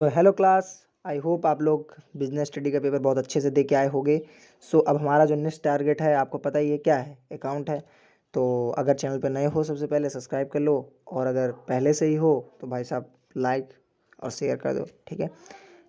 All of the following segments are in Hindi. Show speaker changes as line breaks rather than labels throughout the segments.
तो हेलो क्लास। आई होप आप लोग बिजनेस स्टडी का पेपर बहुत अच्छे से दे के आए होंगे। सो अब हमारा जो नेक्स्ट टारगेट है आपको पता ही है क्या है, अकाउंट है। तो अगर चैनल पर नए हो सबसे पहले सब्सक्राइब कर लो, और अगर पहले से ही हो तो भाई साहब लाइक और शेयर कर दो, ठीक है।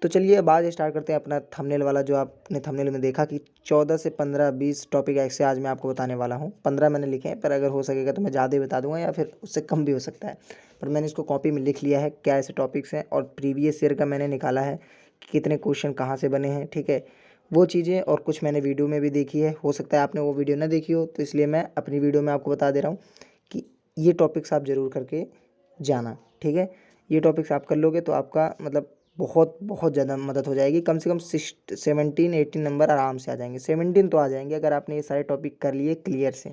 तो चलिए अब आज स्टार्ट करते हैं अपना थंबनेल वाला, जो आपने थंबनेल में देखा कि 14 से 15-20 टॉपिक ऐसे आज मैं आपको बताने वाला हूँ। 15 मैंने लिखे हैं, पर अगर हो सकेगा तो मैं ज़्यादा ही बता दूंगा या फिर उससे कम भी हो सकता है। पर मैंने इसको कॉपी में लिख लिया है क्या ऐसे टॉपिक्स हैं, और प्रीवियस ईयर का मैंने निकाला है कि कितने क्वेश्चन कहाँ से बने हैं, ठीक है। वो चीज़ें और कुछ मैंने वीडियो में भी देखी है, हो सकता है आपने वो वीडियो ना देखी हो, तो इसलिए मैं अपनी वीडियो में आपको बता दे रहा हूँ कि ये टॉपिक्स आप ज़रूर करके जाना, ठीक है। ये टॉपिक्स आप कर लोगे तो आपका मतलब बहुत बहुत ज़्यादा मदद हो जाएगी। कम से कम 17-18 नंबर आराम से आ जाएंगे। 17 तो आ जाएंगे अगर आपने ये सारे टॉपिक कर लिए क्लियर से।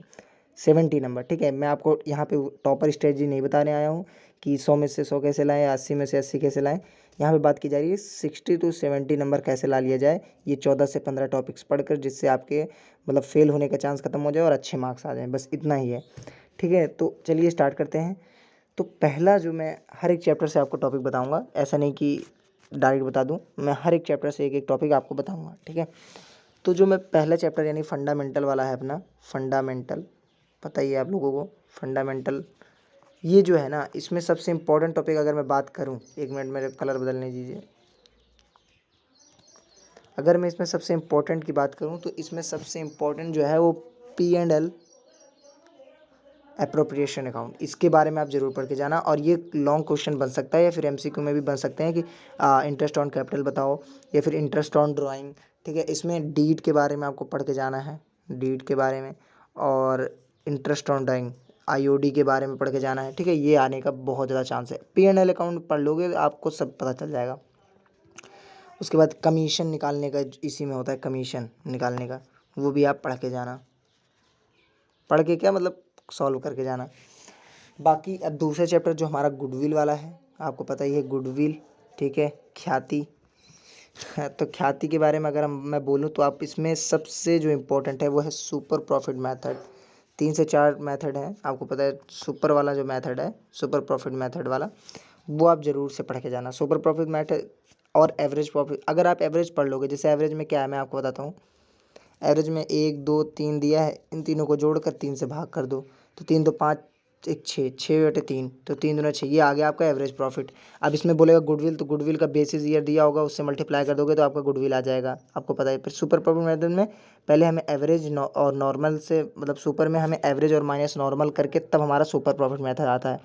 70 नंबर, ठीक है। मैं आपको यहाँ पे टॉपर स्ट्रेटजी नहीं बताने आया हूँ कि 100 में से 100 कैसे लाएं, 80 में से 80 कैसे लाएं। यहाँ पे बात की जा रही है 60 to 70 नंबर कैसे ला लिया जाए, ये 14 से 15 टॉपिक्स पढ़कर, जिससे आपके मतलब फेल होने का चांस खत्म हो जाए और अच्छे मार्क्स आ जाएँ, बस इतना ही है, ठीक है। तो चलिए स्टार्ट करते हैं। तो पहला जो मैं हर एक चैप्टर से आपको टॉपिक बताऊंगा, ऐसा नहीं कि डायरेक्ट बता दूं, मैं हर एक चैप्टर से एक एक टॉपिक आपको बताऊंगा, ठीक है। तो जो मैं पहला चैप्टर यानी फंडामेंटल वाला है अपना, फंडामेंटल, पता ही है आप लोगों को फंडामेंटल, ये जो है ना, इसमें सबसे इम्पोर्टेंट टॉपिक अगर मैं बात करूं, एक मिनट मेरे कलर बदलने दीजिए। अगर मैं इसमें सबसे इम्पोर्टेंट की बात करूं तो इसमें सबसे इम्पोर्टेंट जो है वो P&L अप्रोप्रिएशन अकाउंट, इसके बारे में आप जरूर पढ़ के जाना। और ये लॉन्ग क्वेश्चन बन सकता है या फिर एमसीक्यू में भी बन सकते हैं कि इंटरेस्ट ऑन कैपिटल बताओ या फिर इंटरेस्ट ऑन ड्राइंग, ठीक है। इसमें डीड के बारे में आपको पढ़ के जाना है, डीड के बारे में, और इंटरेस्ट ऑन ड्राइंग आईओडी के बारे में पढ़ के जाना है, ठीक है। ये आने का बहुत ज़्यादा चांस है। P&L अकाउंट पढ़ लोगे आपको सब पता चल जाएगा। उसके बाद कमीशन निकालने का इसी में होता है, कमीशन निकालने का, वो भी आप पढ़ के जाना। पढ़ के क्या मतलब, सॉल्व करके जाना। बाकी अब दूसरा चैप्टर जो हमारा गुडविल वाला है, आपको पता ही है गुडविल, ठीक है, ख्याति। तो ख्याति के बारे में अगर मैं बोलूँ तो आप इसमें सबसे जो इम्पोर्टेंट है वो है सुपर प्रॉफिट मेथड। 3 से 4 मेथड हैं, आपको पता है। सुपर वाला जो मेथड है, सुपर प्रॉफिट मेथड वाला, वो आप ज़रूर से पढ़ के जाना। सुपर प्रॉफिट मेथड और एवरेज प्रॉफिट, अगर आप एवरेज पढ़ लोगे, जैसे एवरेज में क्या है मैं आपको बताता हूँ। एवरेज में 1 2 3 दिया है, इन तीनों को जोड़कर 3 से भाग कर दो, तो 3 तो 5, 1 6, 6/3, तो 3 दूना 6, ये आ गया आपका एवरेज प्रॉफिट। अब इसमें बोलेगा गुडविल, तो गुडविल का बेसिस ईयर दिया होगा, उससे मल्टीप्लाई कर दोगे तो आपका गुडविल आ जाएगा, आपको पता है। फिर सुपर प्रॉफिट मेथड में पहले हमें एवरेज और नॉर्मल से, मतलब सुपर में हमें एवरेज और माइनस नॉर्मल करके तब हमारा सुपर प्रॉफिट मेथड आता है,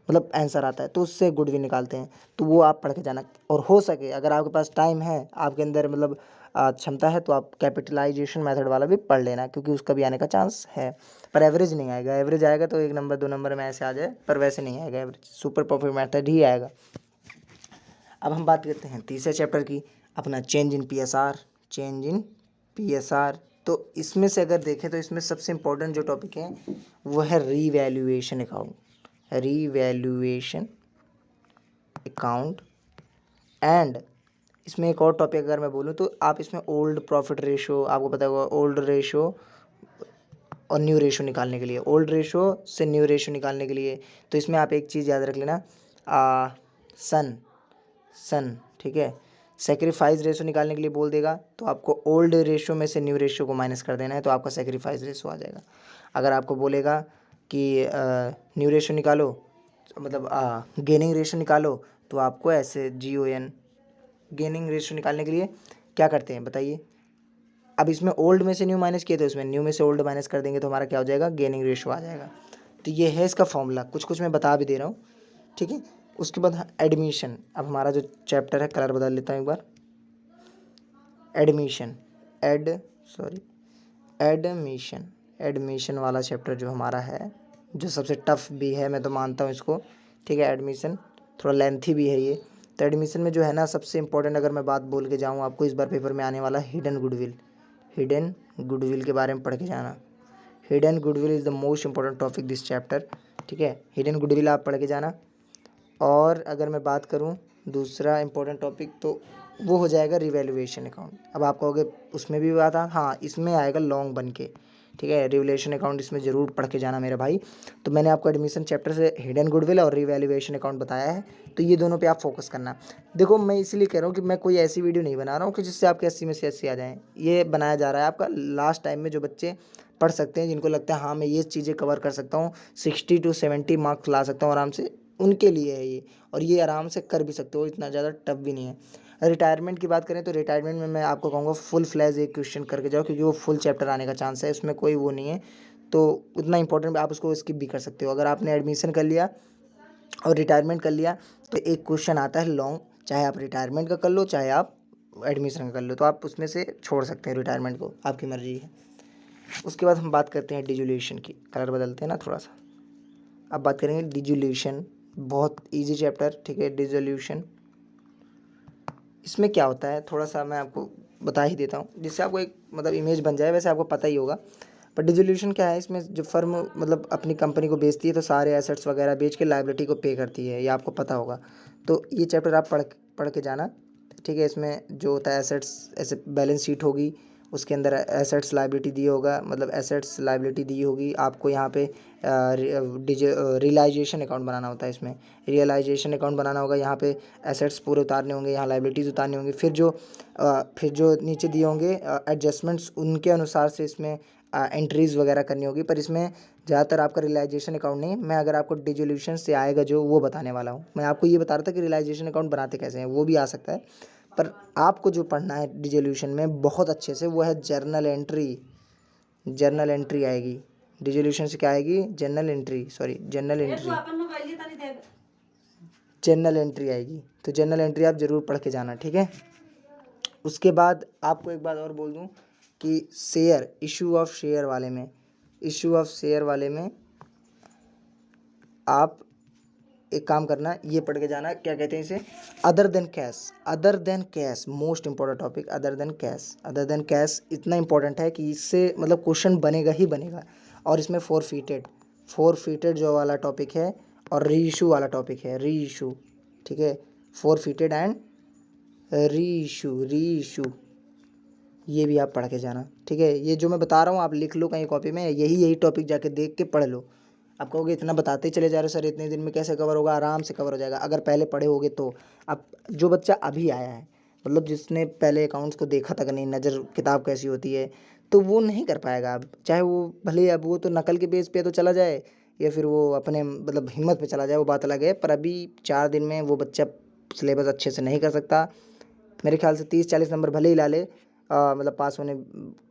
मतलब आंसर आता है, तो उससे गुडविल निकालते हैं। तो वो आप पढ़ के जाना, और हो सके अगर आपके पास टाइम है, आपके अंदर मतलब क्षमता है, तो आप कैपिटलाइजेशन मेथड वाला भी पढ़ लेना, क्योंकि उसका भी आने का चांस है। पर एवरेज नहीं आएगा, एवरेज आएगा तो 1 नंबर 2 नंबर में ऐसे आ जाए, पर वैसे नहीं आएगा, एवरेज सुपर प्रॉफिट मेथड ही आएगा। अब हम बात करते हैं तीसरे चैप्टर की, अपना change in PSR, change in PSR। तो इसमें से अगर देखें तो इसमें सबसे इम्पोर्टेंट जो टॉपिक है वो है revaluation account, revaluation account. And इसमें एक और टॉपिक अगर मैं बोलूँ तो आप इसमें ओल्ड प्रॉफिट रेशो, आपको पता होगा ओल्ड रेशो और न्यू रेशो निकालने के लिए, ओल्ड रेशो से न्यू रेशो निकालने के लिए, तो इसमें आप एक चीज़ याद रख लेना, सन सन, ठीक है। सेक्रीफाइस रेशो निकालने के लिए बोल देगा तो आपको ओल्ड रेशो में से न्यू रेशो को माइनस कर देना है, तो आपका सेक्रीफाइस रेशो आ जाएगा। अगर आपको बोलेगा कि न्यू रेशो निकालो, मतलब गेनिंग रेशो निकालो, तो आपको ऐसे GON, गेनिंग रेशो निकालने के लिए क्या करते हैं बताइए। अब इसमें ओल्ड में से न्यू माइनस किए तो इसमें न्यू में से ओल्ड माइनस कर देंगे, तो हमारा क्या हो जाएगा, गेनिंग रेशो आ जाएगा। तो ये है इसका फॉर्मूला, कुछ कुछ मैं बता भी दे रहा हूँ, ठीक है। उसके बाद एडमिशन, अब हमारा जो चैप्टर है, कलर बदल लेता हूँ एक बार, एडमिशन, एडमिशन, एडमिशन वाला चैप्टर जो हमारा है, जो सबसे टफ भी है, मैं तो मानता हूँ इसको, ठीक है। एडमिशन थोड़ा लेंथी भी है ये। तो एडमिशन में जो है ना, सबसे इंपॉर्टेंट अगर मैं बात बोल के जाऊँ आपको, इस बार पेपर में आने वाला हिडन गुडविल, हिडन गुडविल के बारे में पढ़ के जाना। Hidden goodwill is the most important topic this chapter, ठीक है। हिडन गुडविल आप पढ़ के जाना। और अगर मैं बात करूं दूसरा इंपॉर्टेंट टॉपिक, तो वो हो जाएगा रिवैल्यूएशन अकाउंट। अब आप कहोगे उसमें भी बात हाँ, इसमें आएगा लॉन्ग बन के, ठीक है। रिवैल्यूएशन अकाउंट इसमें ज़रूर पढ़ के जाना मेरे भाई। तो मैंने आपको एडमिशन चैप्टर से हिडन गुडविल और रिवैल्यूएशन अकाउंट बताया है, तो ये दोनों पे आप फोकस करना। देखो मैं इसलिए कह रहा हूँ कि मैं कोई ऐसी वीडियो नहीं बना रहा हूँ कि जिससे आपके 80 में से 80 आ जाएँ। ये बनाया जा रहा है आपका लास्ट टाइम में जो बच्चे पढ़ सकते हैं, जिनको लगता है हाँ मैं ये चीज़ें कवर कर सकता हूँ, 60 to 70 मार्क्स ला सकता हूँ आराम से, उनके लिए है ये। और ये आराम से कर भी सकते हो, इतना ज़्यादा टफ भी नहीं है। रिटायरमेंट की बात करें तो रिटायरमेंट में मैं आपको कहूँगा फुल फ्लैज एक क्वेश्चन करके जाओ, क्योंकि वो फुल चैप्टर आने का चांस है, उसमें कोई वो नहीं है। तो उतना इंपॉर्टेंट आप उसको स्किप भी कर सकते हो। अगर आपने एडमिशन कर लिया और रिटायरमेंट कर लिया तो एक क्वेश्चन आता है लॉन्ग, चाहे आप रिटायरमेंट का कर लो चाहे आप एडमिशन का कर लो, तो आप उसमें से छोड़ सकते हैं रिटायरमेंट को, आपकी मर्जी है। उसके बाद हम बात करते हैं डिजुलेशन की। कलर बदलते हैं ना थोड़ा सा। अब बात करेंगे डिजुलेशन, बहुत इजी चैप्टर, ठीक है। डिजोल्यूशन, इसमें क्या होता है थोड़ा सा मैं आपको बता ही देता हूँ, जिससे आपको एक मतलब इमेज बन जाए। वैसे आपको पता ही होगा, पर डिसोल्यूशन क्या है, इसमें जो फर्म मतलब अपनी कंपनी को बेचती है तो सारे एसेट्स वगैरह बेच के लायबिलिटी को पे करती है, ये आपको पता होगा। तो ये चैप्टर आप पढ़ के जाना, ठीक है। इसमें जो होता है एसेट्स, ऐसे बैलेंस शीट होगी, उसके अंदर एसेट्स लायबिलिटी दी होगा, मतलब एसेट्स लायबिलिटी दी होगी आपको। यहाँ पे रियलाइजेशन अकाउंट बनाना होता है, इसमें रियलाइजेशन अकाउंट बनाना होगा। यहाँ पे एसेट्स पूरे उतारने होंगे, यहाँ लायबिलिटीज़ उतारनी होंगी। फिर जो नीचे दिए होंगे एडजस्टमेंट्स, उनके अनुसार से इसमें एंट्रीज़ वगैरह करनी होगी। पर इसमें ज़्यादातर आपका रियलाइजेशन अकाउंट नहीं, मैं अगर आपको डिसोल्यूशन से आएगा जो वो बताने वाला हूँ। मैं आपको ये बता रहा था कि रियलाइजेशन अकाउंट बनाते कैसे हैं, वो भी आ सकता है। पर आपको जो पढ़ना है डिसोल्यूशन में बहुत अच्छे से, वो है जर्नल एंट्री। जर्नल एंट्री आएगी डिसोल्यूशन से, क्या आएगी, journal entry, sorry journal entry, journal entry आएगी। तो जर्नल एंट्री आप ज़रूर पढ़ के जाना, ठीक है। उसके बाद आपको एक बात और बोल दूं कि शेयर, इशू ऑफ शेयर वाले में, इशू ऑफ शेयर वाले में आप एक काम करना, ये पढ़ के जाना, क्या कहते हैं इसे, other than cash. Other than cash most important topic, other than cash. Other than cash इतना इंपॉर्टेंट है कि इससे मतलब क्वेश्चन बनेगा ही बनेगा। और इसमें फोर फीटेड जो वाला टॉपिक है, और री इशू वाला टॉपिक है, री इशू, ठीक है। फोर फीटेड एंड री इशू, ये भी आप पढ़ के जाना, ठीक है। ये जो मैं बता रहा हूँ आप लिख लो कहीं कॉपी में, यही टॉपिक जाके देख के पढ़ लो। आप कहोगे इतना बताते ही चले जा रहे हो सर, इतने दिन में कैसे कवर होगा, आराम से कवर हो जाएगा अगर पहले पढ़े होगे तो। अब जो बच्चा अभी आया है, मतलब जिसने पहले अकाउंट्स को देखा तक नहीं, नज़र किताब कैसी होती है, तो वो नहीं कर पाएगा। अब चाहे वो भले अब वो तो नकल के बेस पे तो चला जाए, या फिर वो अपने मतलब हिम्मत पे चला जाए, वो बात अलग है। पर अभी 4 दिन में वो बच्चा सिलेबस अच्छे से नहीं कर सकता। मेरे ख्याल से 30-40 नंबर भले ही ला ले, मतलब पास होने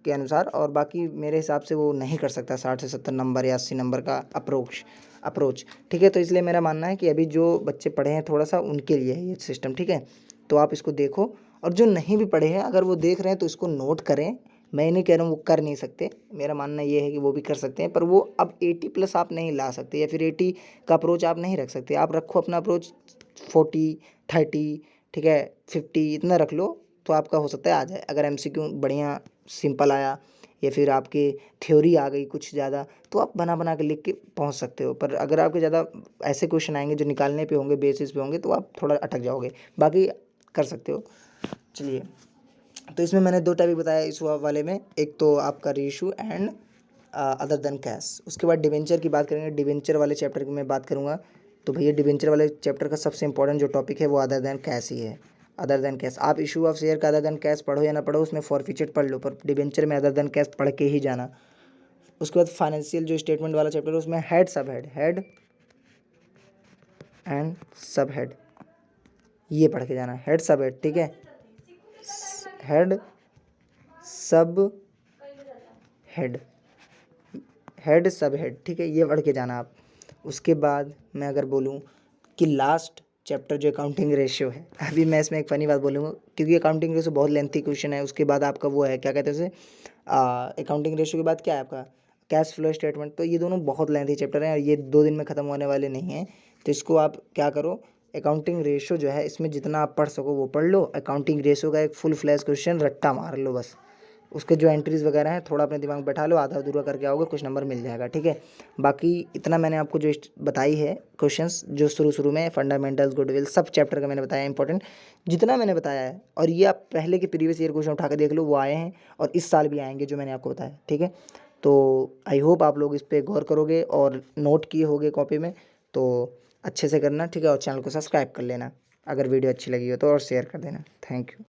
के अनुसार, और बाकी मेरे हिसाब से वो नहीं कर सकता 60 से 70 नंबर या 80 नंबर का अप्रोच, ठीक है। तो इसलिए मेरा मानना है कि अभी जो बच्चे पढ़े हैं थोड़ा सा, उनके लिए है ये सिस्टम, ठीक है। तो आप इसको देखो, और जो नहीं भी पढ़े हैं अगर वो देख रहे हैं तो इसको नोट करें। मैं नहीं कह रहा हूँ वो कर नहीं सकते, मेरा मानना ये है कि वो भी कर सकते हैं, पर वो अब 80+ आप नहीं ला सकते, या फिर 80 का अप्रोच आप नहीं रख सकते। आप रखो अपना अप्रोच 40-30, ठीक है, 50 इतना रख लो, तो आपका हो सकता है आ जाए। अगर एमसीक्यू बढ़िया सिंपल आया, या फिर आपके थ्योरी आ गई कुछ ज़्यादा, तो आप बना बना के लिख के पहुंच सकते हो। पर अगर आपके ज़्यादा ऐसे क्वेश्चन आएंगे जो निकालने पे होंगे, बेसिस पे होंगे, तो आप थोड़ा अटक जाओगे, बाकी कर सकते हो। चलिए, तो इसमें मैंने 2 टॉपिक बताया इस वाले में, एक तो आपका reissue and other than cash. उसके बाद डिवेंचर की बात करेंगे, डिवेंचर वाले चैप्टर की मैं बात करूँगा। तो भैया डिवेंचर वाले चैप्टर का सबसे इंपॉर्टेंट जो टॉपिक है वो अदर देन कैश ही है। अदर देन कैश, आप इशू ऑफ शेयर का अदर देन कैश पढ़ो या ना पढ़ो, उसमें फॉरफीचर पढ़ लो, पर डिवेंचर में अदर देन कैश पढ़ के ही जाना। उसके बाद फाइनेंशियल जो स्टेटमेंट वाला चैप्टर है, उसमें हेड सब हेड एंड सब हेड, ये पढ़ के जाना, हेड सब हेड, ठीक है। हेड सब हेड सब हेड, ठीक है, ये पढ़ के जाना आप। उसके बाद मैं अगर बोलूँ कि लास्ट चैप्टर जो अकाउंटिंग रेशियो है, अभी मैं इसमें एक फ़नी बात बोलूँगा, क्योंकि अकाउंटिंग रेशियो बहुत लेंथी क्वेश्चन है। उसके बाद आपका वो है, क्या कहते हैं उसे, अकाउंटिंग रेशियो के बाद क्या है आपका, कैश फ्लो स्टेटमेंट। तो ये दोनों बहुत लेंथी चैप्टर हैं, और ये 2 दिन में ख़त्म होने वाले नहीं हैं। तो इसको आप क्या करो, अकाउंटिंग रेशियो जो है इसमें जितना आप पढ़ सको वो पढ़ लो। अकाउंटिंग रेशियो का एक फुल फ्लैश क्वेश्चन रट्टा मार लो बस। उसके जो एंट्रीज़ वगैरह हैं थोड़ा अपने दिमाग में बैठा लो, आधा अधूरा करके आओगे, कुछ नंबर मिल जाएगा, ठीक है। बाकी इतना मैंने आपको जो बताई है क्वेश्चंस, जो शुरू में फंडामेंटल्स, गुडविल, सब चैप्टर का मैंने बताया इंपॉर्टेंट, जितना मैंने बताया है। और ये आप पहले के प्रीवियस ईयर क्वेश्चन उठा के देख लो, वो आए हैं और इस साल भी आएंगे जो मैंने आपको बताया, ठीक है। तो आई होप आप लोग इस पे गौर करोगे और नोट किए होगे कॉपी में, तो अच्छे से करना, ठीक है। और चैनल को सब्सक्राइब कर लेना अगर वीडियो अच्छी लगी हो तो, और शेयर कर देना। Thank you.